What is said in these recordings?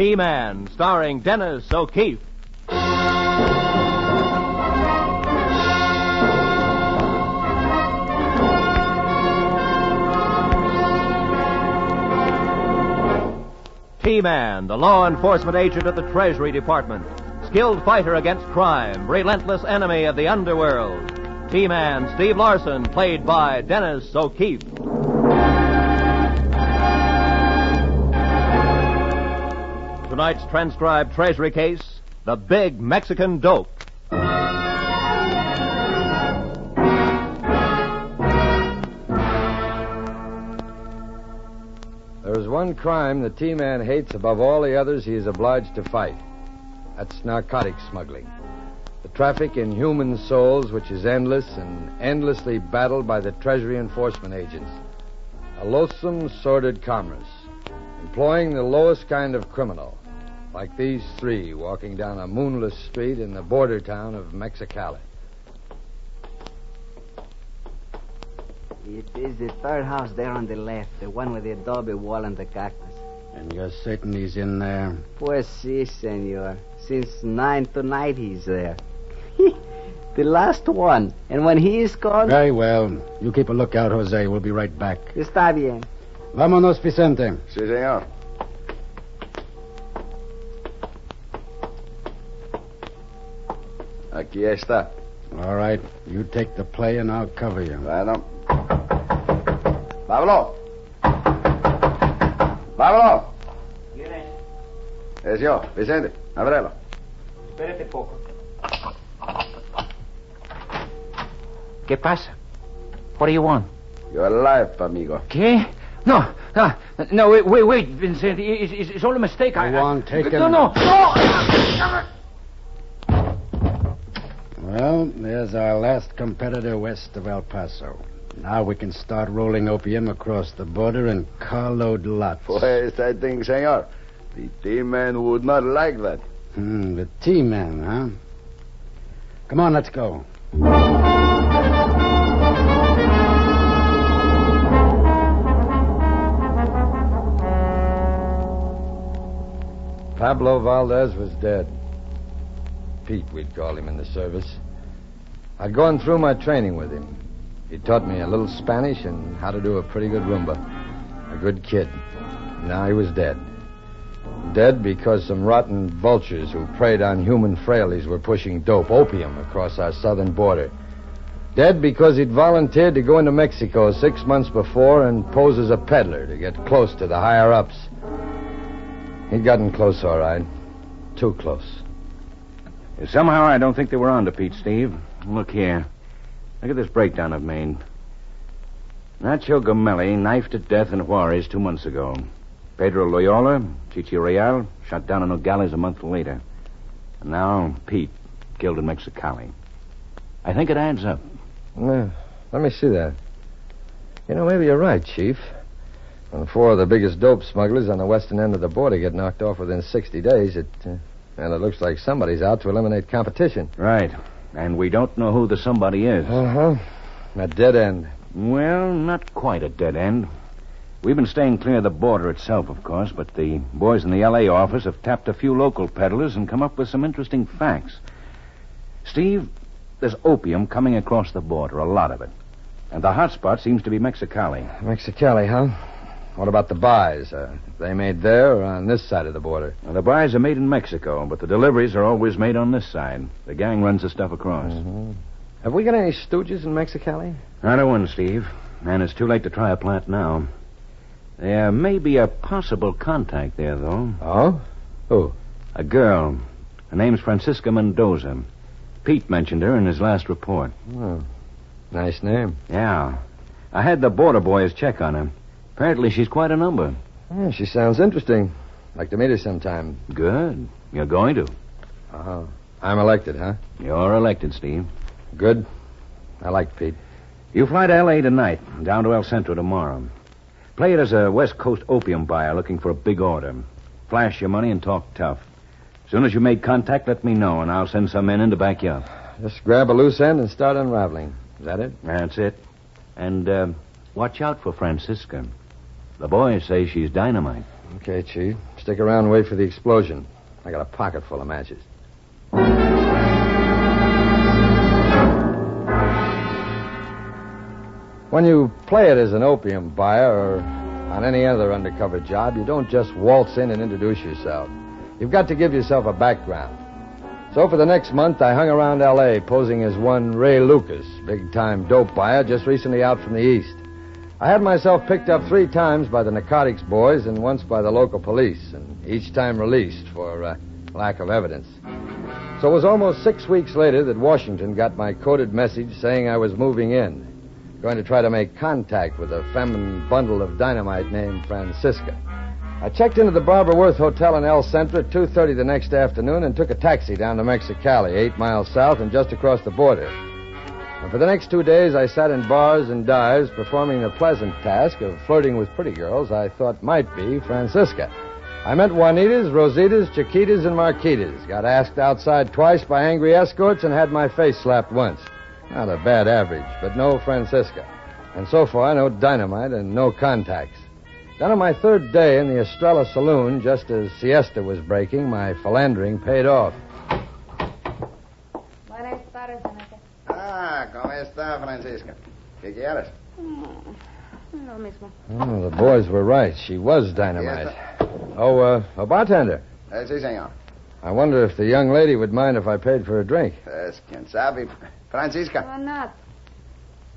T-Man, starring Dennis O'Keefe. T-Man, the law enforcement agent at the Treasury Department. Skilled fighter against crime, relentless enemy of the underworld. T-Man, Steve Larson, played by Dennis O'Keefe. Tonight's transcribed Treasury case, The Big Mexican Dope. There is one crime the T-Man hates above all the others he is obliged to fight. That's narcotics smuggling. The traffic in human souls, which is endless and endlessly battled by the Treasury enforcement agents. A loathsome, sordid commerce, employing the lowest kind of criminal, like these three walking down a moonless street in the border town of Mexicali. It is the third house there on the left, the one with the adobe wall and the cactus. And you're certain he's in there? Pues si, senor. Since 9 tonight he's there. The last one. And when he is gone... Very well. You keep a lookout, Jose. We'll be right back. Está bien. Vámonos, Vicente. Sí, señor. Aquí está. All right. You take the play and I'll cover you. Bueno. Pablo. Pablo. ¿Quién es? Es yo, Vicente. Ábrelo. Espérate poco. ¿Qué pasa? What do you want? Your life, amigo. ¿Qué? No, wait, Vincent. It's all a mistake. Go on, take him. No. Well, there's our last competitor west of El Paso. Now we can start rolling opium across the border in carload lots. Pues, I think, senor, the T-Man would not like that. The T-Man, huh? Come on, let's go. Pablo Valdez was dead. Pete, we'd call him in the service. I'd gone through my training with him. He taught me a little Spanish and how to do a pretty good rumba. A good kid. Now he was dead. Dead because some rotten vultures who preyed on human frailties were pushing dope, opium, across our southern border. Dead because he'd volunteered to go into Mexico 6 months before and pose as a peddler to get close to the higher-ups. He'd gotten close, all right. Too close. Somehow I don't think they were on to Pete, Steve. Look here. Look at this breakdown I've made. Nacho Gamelli knifed to death in Juarez 2 months ago. Pedro Loyola, Chichi Real, shot down in Nogales a month later. And now Pete, killed in Mexicali. I think it adds up. Let me see that. You know, maybe you're right, Chief. When 4 of the biggest dope smugglers on the western end of the border get knocked off within 60 days, it looks like somebody's out to eliminate competition. Right. And we don't know who the somebody is. Uh-huh. A dead end. Well, not quite a dead end. We've been staying clear of the border itself, of course, but the boys in the L.A. office have tapped a few local peddlers and come up with some interesting facts. Steve, there's opium coming across the border, a lot of it. And the hot spot seems to be Mexicali. Mexicali, huh? What about the buys? They made there or on this side of the border? Well, the buys are made in Mexico, but the deliveries are always made on this side. The gang runs the stuff across. Mm-hmm. Have we got any stooges in Mexicali? Not a one, Steve. And it's too late to try a plant now. There may be a possible contact there, though. Oh? Who? A girl. Her name's Francisca Mendoza. Pete mentioned her in his last report. Oh, nice name. Yeah. I had the border boys check on her. Apparently she's quite a number. Yeah, she sounds interesting. Like to meet her sometime. Good. You're going to. Oh. I'm elected, huh? You're elected, Steve. Good. I like Pete. You fly to L.A. tonight, down to El Centro tomorrow. Play it as a West Coast opium buyer looking for a big order. Flash your money and talk tough. As soon as you make contact, let me know, and I'll send some men in to back you up. Just grab a loose end and start unraveling. Is that it? That's it. And watch out for Francisca. The boys say she's dynamite. Okay, Chief. Stick around and wait for the explosion. I got a pocket full of matches. When you play it as an opium buyer or on any other undercover job, you don't just waltz in and introduce yourself. You've got to give yourself a background. So for the next month, I hung around L.A. posing as one Ray Lucas, big-time dope buyer just recently out from the East. I had myself picked up 3 times by the narcotics boys and once by the local police, and each time released for lack of evidence. So it was almost 6 weeks later that Washington got my coded message saying I was moving in, going to try to make contact with a feminine bundle of dynamite named Francisca. I checked into the Barbara Worth Hotel in El Centro at 2:30 the next afternoon and took a taxi down to Mexicali, 8 miles south and just across the border. And for the next 2 days, I sat in bars and dives performing the pleasant task of flirting with pretty girls I thought might be Francisca. I met Juanitas, Rositas, Chiquitas, and Marquitas. Got asked outside twice by angry escorts and had my face slapped once. Not a bad average, but no Francisca. And so far, no dynamite and no contacts. Then on my 3rd day in the Estrella Saloon, just as siesta was breaking, my philandering paid off. Buenas tardes, Senator. ¿Cómo está, Francisca? ¿Qué quieres? Lo mismo. Oh, the boys were right. She was dynamite. Oh, a bartender. Sí, señor. I wonder if the young lady would mind if I paid for a drink. ¿Quién sabe? Francisca. Why not?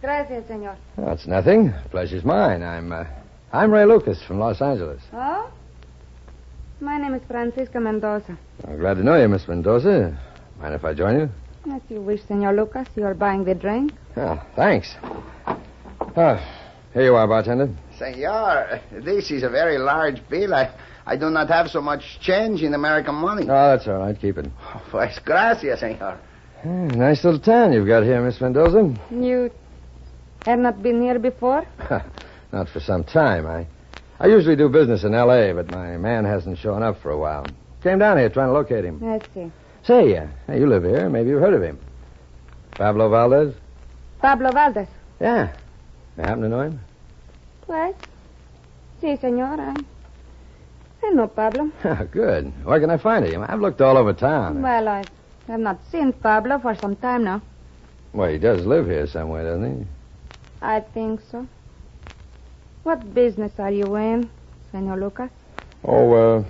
Gracias, señor. Oh, it's nothing. Pleasure's mine. I'm Ray Lucas from Los Angeles. Oh? My name is Francisca Mendoza. I'm glad to know you, Miss Mendoza. Mind if I join you? As you wish, Senor Lucas. You are buying the drink. Oh, thanks. Here you are, bartender. Senor, this is a very large bill. I do not have so much change in American money. Oh, that's all right. Keep it. Pues gracias, senor. Nice little town you've got here, Miss Mendoza. You have not been here before? Not for some time. I usually do business in L.A., but my man hasn't shown up for a while. Came down here trying to locate him. I see. Say, hey, you live here. Maybe you've heard of him. Pablo Valdez? Pablo Valdez. Yeah. You happen to know him? Pues, sí, senor. I know Pablo. Good. Where can I find him? I've looked all over town. Well, I have not seen Pablo for some time now. Well, he does live here somewhere, doesn't he? I think so. What business are you in, Senor Lucas? Oh,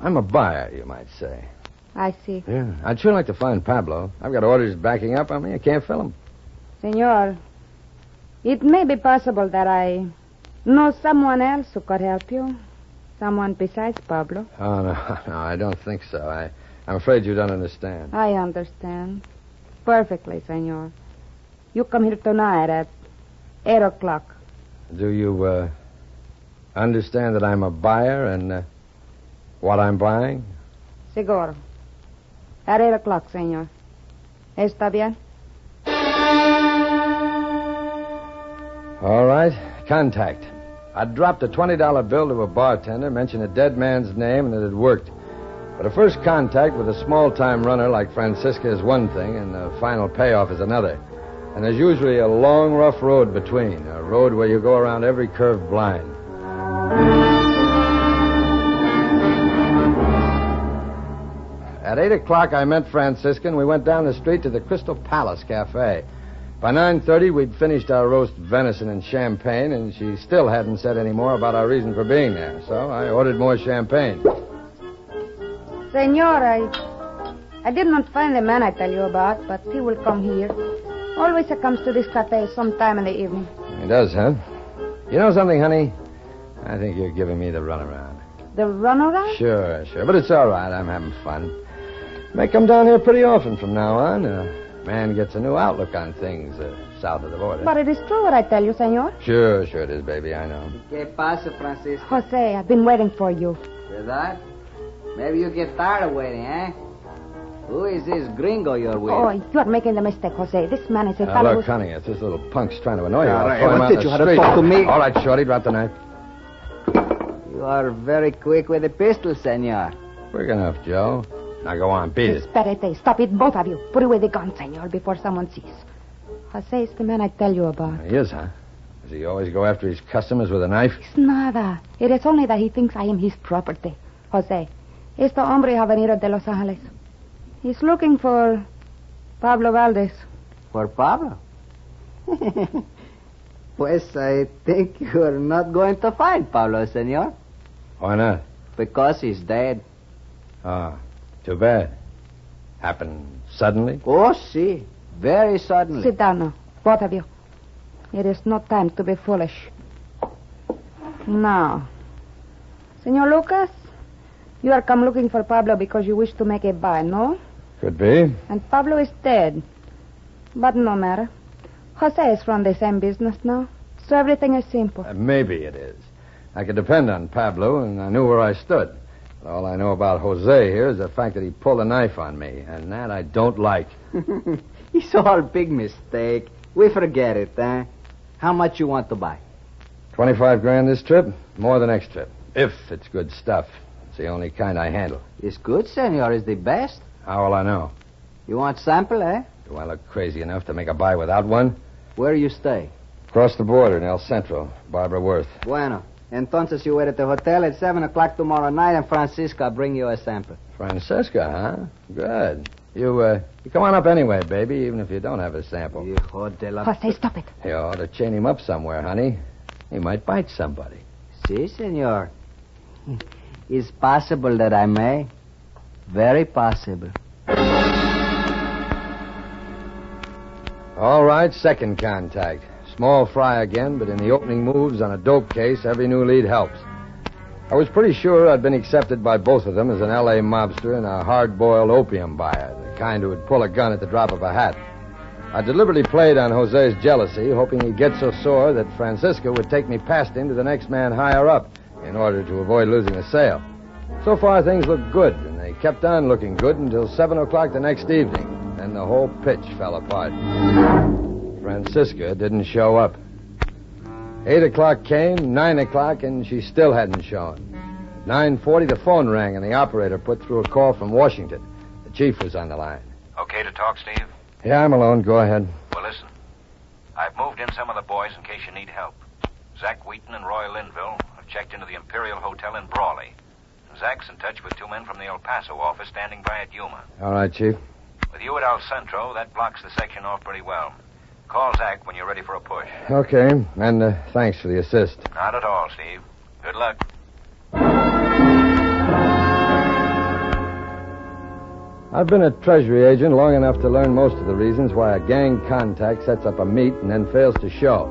I'm a buyer, you might say. I see. Yeah. I'd sure like to find Pablo. I've got orders backing up on me. I can't fill them. Senor, it may be possible that I know someone else who could help you. Someone besides Pablo. Oh, no, I don't think so. I'm afraid you don't understand. I understand. Perfectly, senor. You come here tonight at 8 o'clock. Do you, understand that I'm a buyer and, what I'm buying? Seguro. At 8 o'clock, senor. ¿Está bien? All right. Contact. I dropped a $20 bill to a bartender, mentioned a dead man's name, and it had worked. But a first contact with a small-time runner like Francisca is one thing, and the final payoff is another. And there's usually a long, rough road between, a road where you go around every curve blind. At 8 o'clock, I met Francisca, and we went down the street to the Crystal Palace Cafe. By 9:30, we'd finished our roast venison and champagne, and she still hadn't said any more about our reason for being there. So I ordered more champagne. Senor, I did not find the man I tell you about, but he will come here. Always he comes to this cafe sometime in the evening. He does, huh? You know something, honey? I think you're giving me the runaround. The runaround? Sure. But it's all right. I'm having fun. May come down here pretty often from now on. Man gets a new outlook on things south of the border. But it is true what I tell you, senor. Sure it is, baby. I know. ¿Qué pasa, Francisco? Jose, I've been waiting for you. ¿Verdad? Maybe you get tired of waiting, eh? Who is this gringo you're with? Oh, you are making a mistake, Jose. This man is a Now, fellow look, honey, if this little punk's trying to annoy you, All I'll right, throw him what out did in you the have to street. talk to me? All right, Shorty, drop the knife. You are very quick with the pistol, senor. Quick enough, Joe. Now go on, beat it. Esperete. Stop it, both of you. Put away the gun, senor, before someone sees. Jose is the man I tell you about. He is, huh? Does he always go after his customers with a knife? It's nada. It is only that he thinks I am his property. Jose, este hombre ha venido de Los Angeles. He's looking for Pablo Valdez. For Pablo? Pues I think you're not going to find Pablo, senor. Why not? Because he's dead. Ah, too bad. Happened suddenly? Oh, see. Very suddenly. Sit down now, both of you. It is no time to be foolish. Now, Senor Lucas, you are come looking for Pablo because you wish to make a buy, no? Could be. And Pablo is dead. But no matter. Jose is from the same business now, so everything is simple. Maybe it is. I could depend on Pablo, and I knew where I stood. But all I know about Jose here is the fact that he pulled a knife on me, and that I don't like. It's all big mistake. We forget it, eh? How much you want to buy? 25 grand this trip, more the next trip. If it's good stuff. It's the only kind I handle. It's good, senor. It's the best. How will I know? You want sample, eh? Do I look crazy enough to make a buy without one? Where you stay? Across the border in El Centro, Barbara Worth. Bueno. Entonces you wait at the hotel at 7 o'clock tomorrow night, and Francisca will bring you a sample. Francisca, huh? Good. You come on up anyway, baby, even if you don't have a sample. Hijo de la... Jose, stop it. You ought to chain him up somewhere, honey. He might bite somebody. Si, senor. It's possible that I may. Very possible. All right, second contact. Small fry again, but in the opening moves on a dope case, every new lead helps. I was pretty sure I'd been accepted by both of them as an L.A. mobster and a hard-boiled opium buyer, the kind who would pull a gun at the drop of a hat. I deliberately played on Jose's jealousy, hoping he'd get so sore that Francisca would take me past him to the next man higher up in order to avoid losing the sale. So far, things looked good, and they kept on looking good until 7 o'clock the next evening. Then the whole pitch fell apart. Francisca didn't show up. 8 o'clock came, 9 o'clock, and she still hadn't shown. 9:40, the phone rang, and the operator put through a call from Washington. The chief was on the line. Okay to talk, Steve? Yeah, I'm alone. Go ahead. Well, listen. I've moved in some of the boys in case you need help. Zach Wheaton and Roy Linville have checked into the Imperial Hotel in Brawley. Zach's in touch with 2 men from the El Paso office standing by at Yuma. All right, Chief. With you at El Centro, that blocks the section off pretty well. Call Zach when you're ready for a push. Okay, and thanks for the assist. Not at all, Steve. Good luck. I've been a Treasury agent long enough to learn most of the reasons why a gang contact sets up a meet and then fails to show.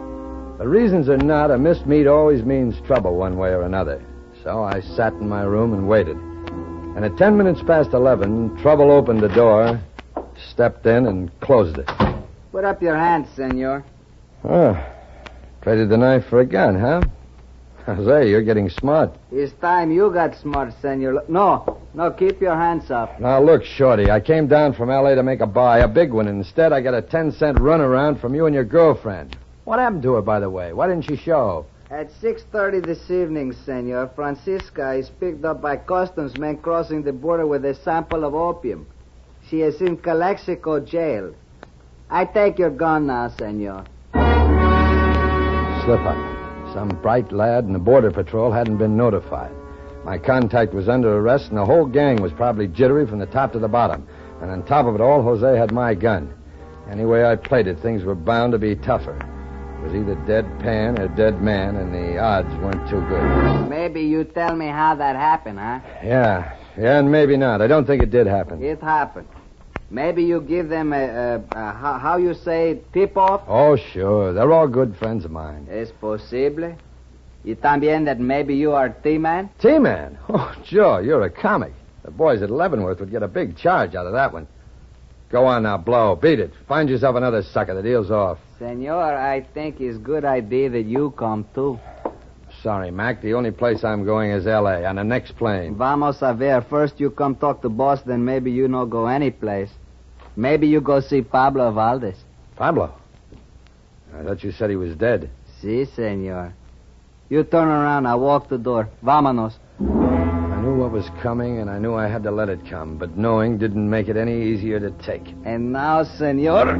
The reasons are not, a missed meet always means trouble one way or another. So I sat in my room and waited. And at 10 minutes past 11, Trouble opened the door, stepped in, and closed it. Put up your hands, senor. Oh, traded the knife for a gun, huh? Jose, you're getting smart. It's time you got smart, senor. No, keep your hands up. Now, look, Shorty, I came down from L.A. to make a buy, a big one. Instead, I got a 10-cent runaround from you and your girlfriend. What happened to her, by the way? Why didn't she show? At 6:30 this evening, senor, Francisca is picked up by customs men crossing the border with a sample of opium. She is in Calexico jail. I take your gun now, senor. Slip up. Some bright lad in the Border Patrol hadn't been notified. My contact was under arrest, and the whole gang was probably jittery from the top to the bottom. And on top of it all, Jose had my gun. Any way I played it, things were bound to be tougher. It was either dead Pan or dead man, and the odds weren't too good. Maybe you tell me how that happened, huh? Yeah, and maybe not. I don't think it did happen. It happened. Maybe you give them how you say, tip-off? Oh, sure. They're all good friends of mine. Es posible. Y también that maybe you are T-Man? T-Man? Oh, Joe, you're a comic. The boys at Leavenworth would get a big charge out of that one. Go on now, blow. Beat it. Find yourself another sucker. The deal's off. Senor, I think it's a good idea that you come, too. Sorry, Mac. The only place I'm going is L.A. on the next plane. Vamos a ver. First you come talk to boss, then maybe you no go any place. Maybe you go see Pablo Valdez. Pablo? I thought you said he was dead. Si, senor. You turn around. I walk the door. Vámonos. I knew what was coming, and I knew I had to let it come, but knowing didn't make it any easier to take. And now, senor...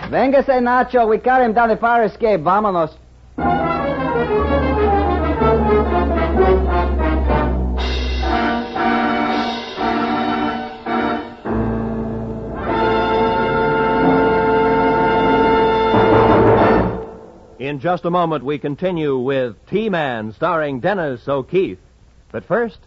Véngase, Nacho. We carry him down the fire escape. Vámonos. In just a moment, we continue with T-Man, starring Dennis O'Keefe. But first,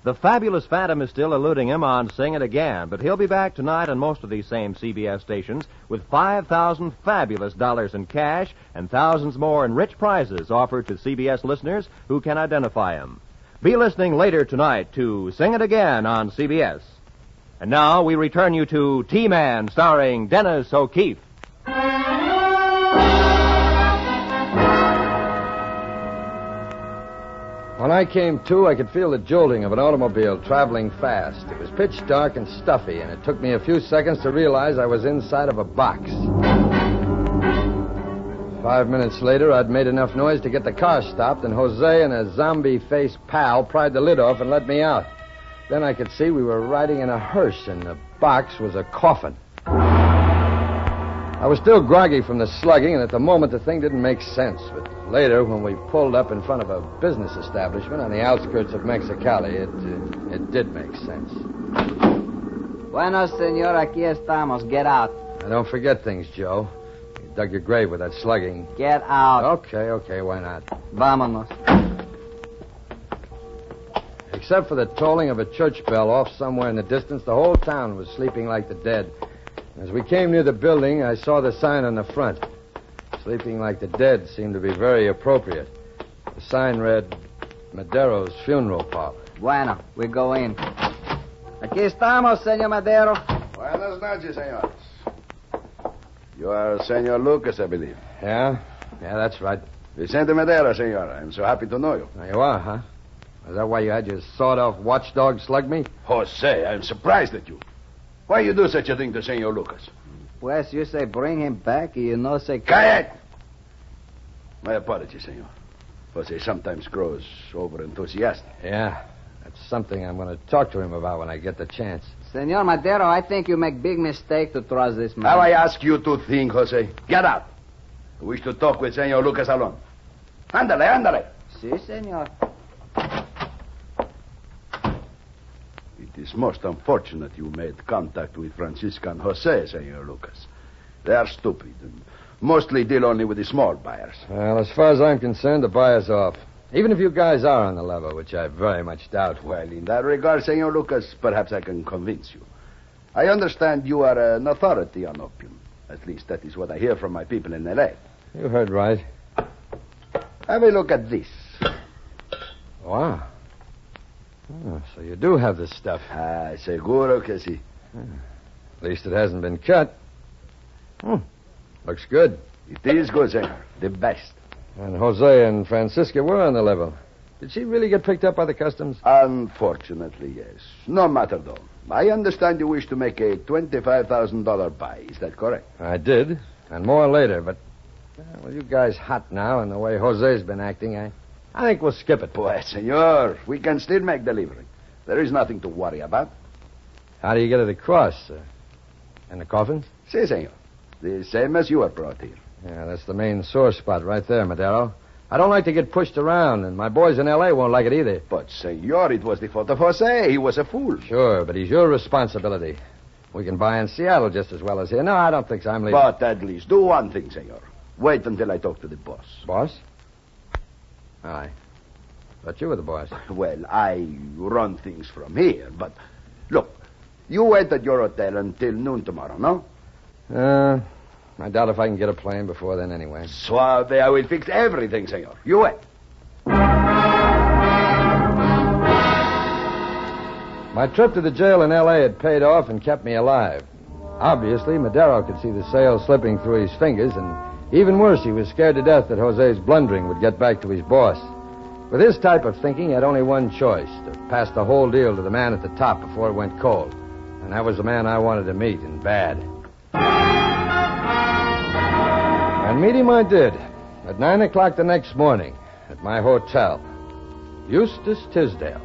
the fabulous Phantom is still eluding him on Sing It Again, but he'll be back tonight on most of these same CBS stations with 5,000 fabulous dollars in cash and thousands more in rich prizes offered to CBS listeners who can identify him. Be listening later tonight to Sing It Again on CBS. And now we return you to T-Man, starring Dennis O'Keefe. When I came to, I could feel the jolting of an automobile traveling fast. It was pitch dark and stuffy, and it took me a few seconds to realize I was inside of a box. 5 minutes later, I'd made enough noise to get the car stopped, and Jose and a zombie-faced pal pried the lid off and let me out. Then I could see we were riding in a hearse, and the box was a coffin. I was still groggy from the slugging, and at the moment the thing didn't make sense. But later, when we pulled up in front of a business establishment on the outskirts of Mexicali, it did make sense. Bueno, senor, aquí estamos. Get out. Now, don't forget things, Joe. You dug your grave with that slugging. Get out. Okay, why not? Vámonos. Except for the tolling of a church bell off somewhere in the distance, the whole town was sleeping like the dead. As we came near the building, I saw the sign on the front. Sleeping like the dead seemed to be very appropriate. The sign read, Madero's Funeral Parlor. Bueno, we go in. Aquí estamos, senor Madero. Buenas noches, senores. You are Senor Lucas, I believe. Yeah, that's right. Vicente Madero, senor. I'm so happy to know you. There you are, huh? Is that why you had your sawed-off watchdog slug me? Jose, I'm surprised at you. Why you do such a thing to Senor Lucas? Pues, you say bring him back, you know, say... Quiet! My apologies, senor. Jose sometimes grows over-enthusiastic. Yeah, that's something I'm going to talk to him about when I get the chance. Senor Madero, I think you make big mistake to trust this man. Now I ask you to think, Jose. Get out. I wish to talk with Senor Lucas alone. Ándale. Si, senor. It is most unfortunate you made contact with Francisca and Jose, Senor Lucas. They are stupid and mostly deal only with the small buyers. Well, as far as I'm concerned, the buyer's off. Even if you guys are on the level, which I very much doubt. Well, in that regard, Senor Lucas, perhaps I can convince you. I understand you are an authority on opium. At least that is what I hear from my people in L.A. You heard right. Have a look at this. Wow. Oh, so you do have this stuff. Seguro que sí. At least it hasn't been cut. Looks good. It is good, senor. The best. And Jose and Francisca were on the level. Did she really get picked up by the customs? Unfortunately, yes. No matter, though. I understand you wish to make a $25,000 buy. Is that correct? I did. And more later, but... Well, you guys hot now, and the way Jose's been acting, I think we'll skip it. Boy, senor, we can still make delivery. There is nothing to worry about. How do you get it across? In the coffins? Si, senor. The same as you were brought here. Yeah, that's the main sore spot right there, Madero. I don't like to get pushed around, and my boys in L.A. won't like it either. But, senor, it was the fault of Jose. He was a fool. Sure, but he's your responsibility. We can buy in Seattle just as well as here. No, I don't think so. I'm leaving. But at least do one thing, senor. Wait until I talk to the boss. Boss? I thought you were the boss. Well, I run things from here, but... Look, you wait at your hotel until noon tomorrow, no? I doubt if I can get a plane before then anyway. Suave, I will fix everything, senor. You wait. My trip to the jail in L.A. had paid off and kept me alive. Obviously, Madero could see the sale slipping through his fingers, and even worse, he was scared to death that Jose's blundering would get back to his boss. With his type of thinking, he had only one choice, to pass the whole deal to the man at the top before it went cold. And that was the man I wanted to meet, and bad. And meet him I did, at 9 o'clock the next morning, at my hotel. Eustace Tisdale,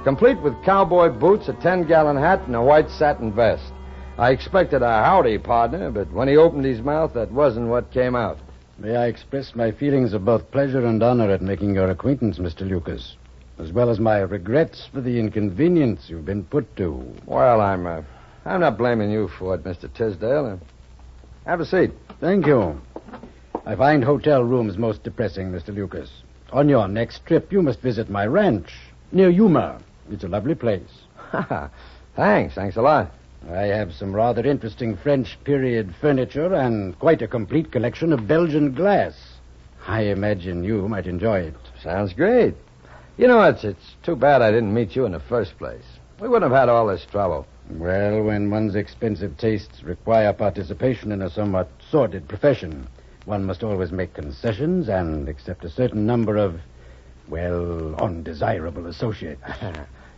complete with cowboy boots, a 10-gallon hat, and a white satin vest. I expected a howdy, partner, but when he opened his mouth, that wasn't what came out. May I express my feelings of both pleasure and honor at making your acquaintance, Mr. Lucas, as well as my regrets for the inconvenience you've been put to. Well, I'm not blaming you for it, Mr. Tisdale. Have a seat. Thank you. I find hotel rooms most depressing, Mr. Lucas. On your next trip, you must visit my ranch near Yuma. It's a lovely place. Thanks a lot. I have some rather interesting French period furniture and quite a complete collection of Belgian glass. I imagine you might enjoy it. Sounds great. You know, it's too bad I didn't meet you in the first place. We wouldn't have had all this trouble. Well, when one's expensive tastes require participation in a somewhat sordid profession, one must always make concessions and accept a certain number of, well, undesirable associates.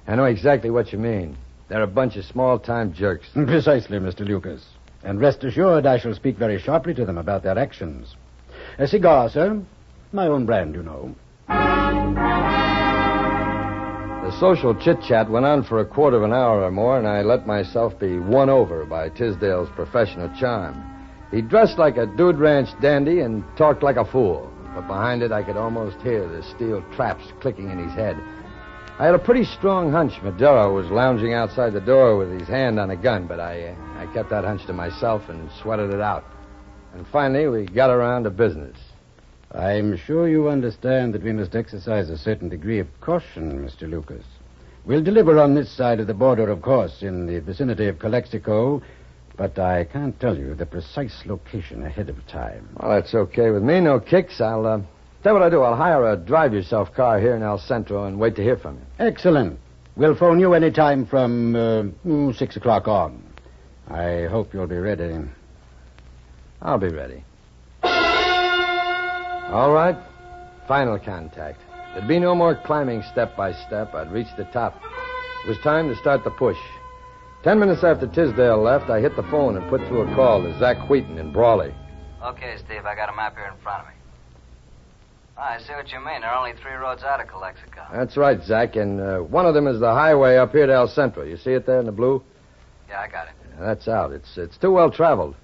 I know exactly what you mean. They're a bunch of small-time jerks. Precisely, Mr. Lucas. And rest assured I shall speak very sharply to them about their actions. A cigar, sir. My own brand, you know. The social chit-chat went on for a quarter of an hour or more, and I let myself be won over by Tisdale's professional charm. He dressed like a Dude Ranch dandy and talked like a fool, but behind it I could almost hear the steel traps clicking in his head. I had a pretty strong hunch Madero was lounging outside the door with his hand on a gun, but I kept that hunch to myself and sweated it out. And finally, we got around to business. I'm sure you understand that we must exercise a certain degree of caution, Mr. Lucas. We'll deliver on this side of the border, of course, in the vicinity of Calexico, but I can't tell you the precise location ahead of time. Well, that's okay with me. No kicks. I'll tell you what I'll do. I'll hire a drive-yourself car here in El Centro and wait to hear from you. Excellent. We'll phone you any time from 6 o'clock on. I hope you'll be ready. I'll be ready. All right. Final contact. There'd be no more climbing step by step. I'd reached the top. It was time to start the push. 10 minutes after Tisdale left, I hit the phone and put through a call to Zach Wheaton in Brawley. Okay, Steve, I got a map here in front of me. Oh, I see what you mean. They're only 3 roads out of Calexico. That's right, Zach, and one of them is the highway up here to El Centro. You see it there in the blue? Yeah, I got it. That's out. It's too well traveled.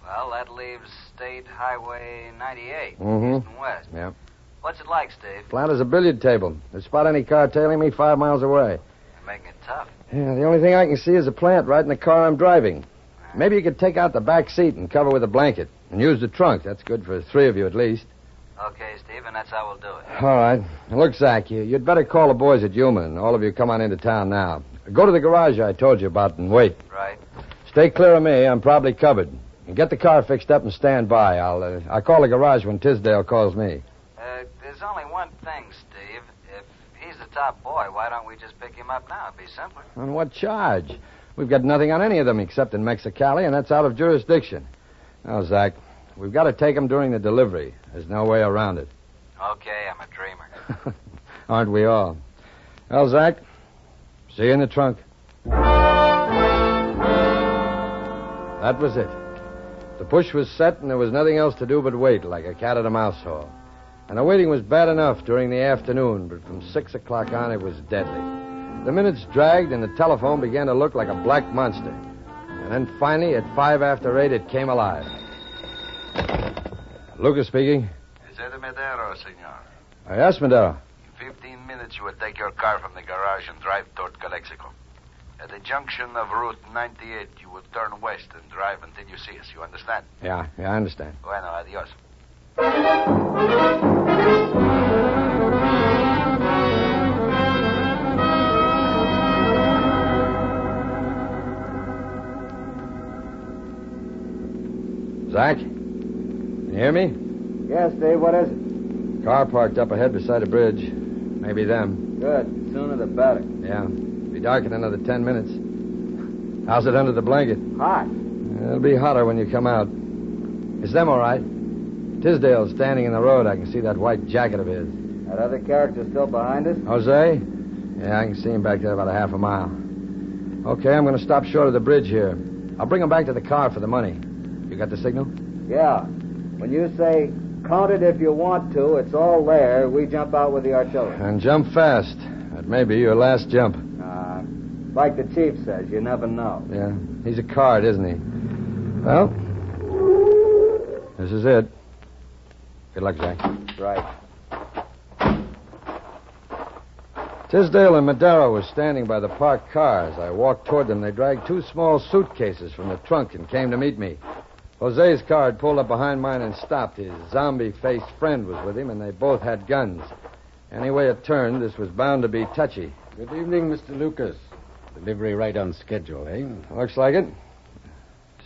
Well, that leaves State Highway 98, east Mm-hmm. and west. Yeah. What's it like, Steve? Flat as a billiard table. There's spot any car tailing me 5 miles away. You're making it tough. Yeah, the only thing I can see is a plant right in the car I'm driving. Maybe you could take out the back seat and cover with a blanket. And use the trunk. That's good for 3 of you at least. Okay, Steve, and that's how we'll do it. All right. Now, look, Zach, you'd better call the boys at Yuma, and all of you come on into town now. Go to the garage I told you about and wait. Right. Stay clear of me. I'm probably covered. And get the car fixed up and stand by. I'll call the garage when Tisdale calls me. There's only one thing, Steve. If he's the top boy, why don't we just pick him up now? It'd be simpler. On what charge? We've got nothing on any of them except in Mexicali, and that's out of jurisdiction. Now, Zach, we've got to take them during the delivery. There's no way around it. Okay, I'm a dreamer. Aren't we all? Well, Zach, see you in the trunk. That was it. The push was set, and there was nothing else to do but wait, like a cat at a mouse hole. And the waiting was bad enough during the afternoon, but from 6 o'clock on, it was deadly. The minutes dragged, and the telephone began to look like a black monster. And then finally, at 5 after 8, it came alive. Lucas speaking. Is that Madero, senor? Yes, Madero. In 15 minutes, you will take your car from the garage and drive toward Calexico. At the junction of Route 98, you will turn west and drive until you see us. You understand? Yeah, I understand. Bueno, adios. Zach? Can you hear me? Yes, Dave, what is it? Car parked up ahead beside a bridge. Maybe them. Good. Sooner the better. Yeah. Be dark in another 10 minutes. How's it under the blanket? Hot. It'll be hotter when you come out. It's them, all right. Tisdale's standing in the road. I can see that white jacket of his. That other character still behind us? Jose? Yeah, I can see him back there about a half a mile. Okay, I'm going to stop short of the bridge here. I'll bring him back to the car for the money. You got the signal? Yeah. When you say, count it if you want to, it's all there, we jump out with the artillery. And jump fast. That may be your last jump. Like the chief says, you never know. Yeah, he's a card, isn't he? Well, this is it. Good luck, Zach. Right. Tisdale and Madero were standing by the parked car. As I walked toward them, they dragged 2 small suitcases from the trunk and came to meet me. Jose's car had pulled up behind mine and stopped. His zombie-faced friend was with him, and they both had guns. Any way it turned, this was bound to be touchy. Good evening, Mr. Lucas. Delivery right on schedule, eh? Looks like it.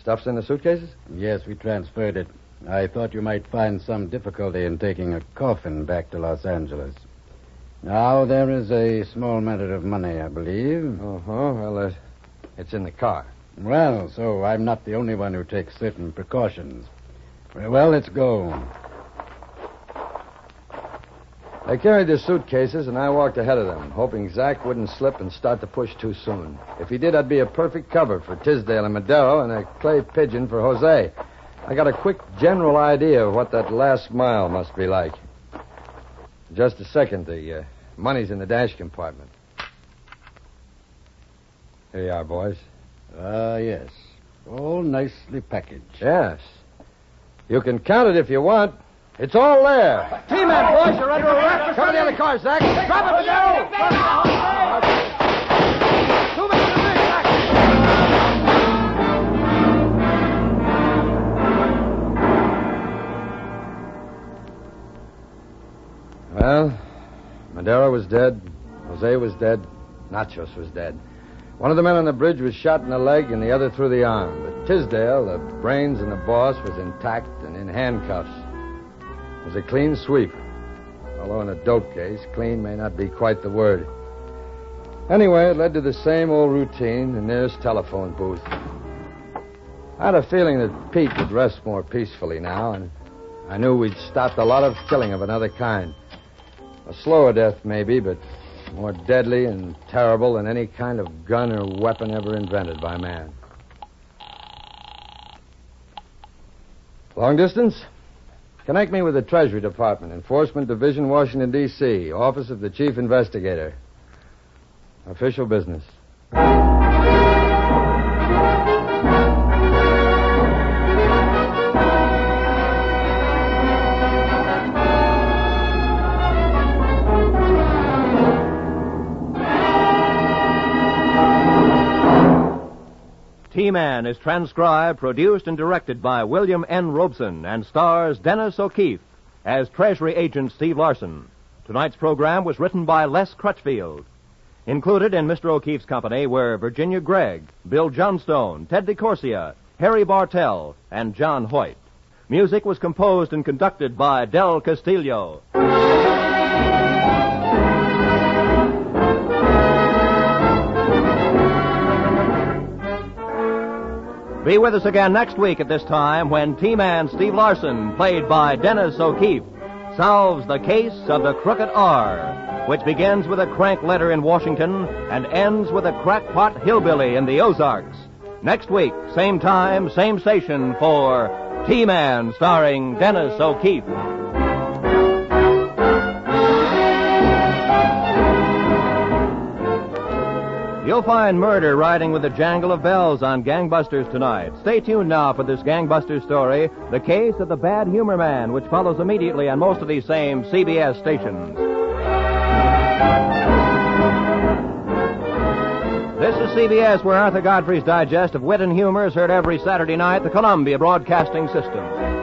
Stuff's in the suitcases? Yes, we transferred it. I thought you might find some difficulty in taking a coffin back to Los Angeles. Now, there is a small matter of money, I believe. Uh-huh. Well, it's in the car. Well, so I'm not the only one who takes certain precautions. Very well, let's go. They carried their suitcases, and I walked ahead of them, hoping Zach wouldn't slip and start to push too soon. If he did, I'd be a perfect cover for Tisdale and Madero and a clay pigeon for Jose. I got a quick general idea of what that last mile must be like. Just a second. The money's in the dash compartment. Here you are, boys. Yes. All nicely packaged. Yes. You can count it if you want. It's all there. T-Man, boys, you're under arrest. Cover the other car, Zach. Drop it, Madero. 2 minutes to this, Zach. Well, Madero was dead. Jose was dead. Nachos was dead. One of the men on the bridge was shot in the leg and the other through the arm. But Tisdale, the brains and the boss, was intact and in handcuffs. It was a clean sweep. Although in a dope case, clean may not be quite the word. Anyway, it led to the same old routine, the nearest telephone booth. I had a feeling that Pete would rest more peacefully now, and I knew we'd stopped a lot of killing of another kind. A slower death, maybe, but more deadly and terrible than any kind of gun or weapon ever invented by man. Long distance? Connect me with the Treasury Department, Enforcement Division, Washington, D.C., Office of the Chief Investigator. Official business. T-Man is transcribed, produced, and directed by William N. Robeson and stars Dennis O'Keefe as Treasury Agent Steve Larson. Tonight's program was written by Les Crutchfield. Included in Mr. O'Keefe's company were Virginia Gregg, Bill Johnstone, Ted DeCorsia, Harry Bartell, and John Hoyt. Music was composed and conducted by Del Castillo. Be with us again next week at this time when T-Man Steve Larson, played by Dennis O'Keefe, solves the case of the Crooked R, which begins with a crank letter in Washington and ends with a crackpot hillbilly in the Ozarks. Next week, same time, same station for T-Man, starring Dennis O'Keefe. You'll find murder riding with a jangle of bells on Gangbusters tonight. Stay tuned now for this Gangbusters story, The Case of the Bad Humor Man, which follows immediately on most of these same CBS stations. This is CBS, where Arthur Godfrey's digest of wit and humor is heard every Saturday night, the Columbia Broadcasting System.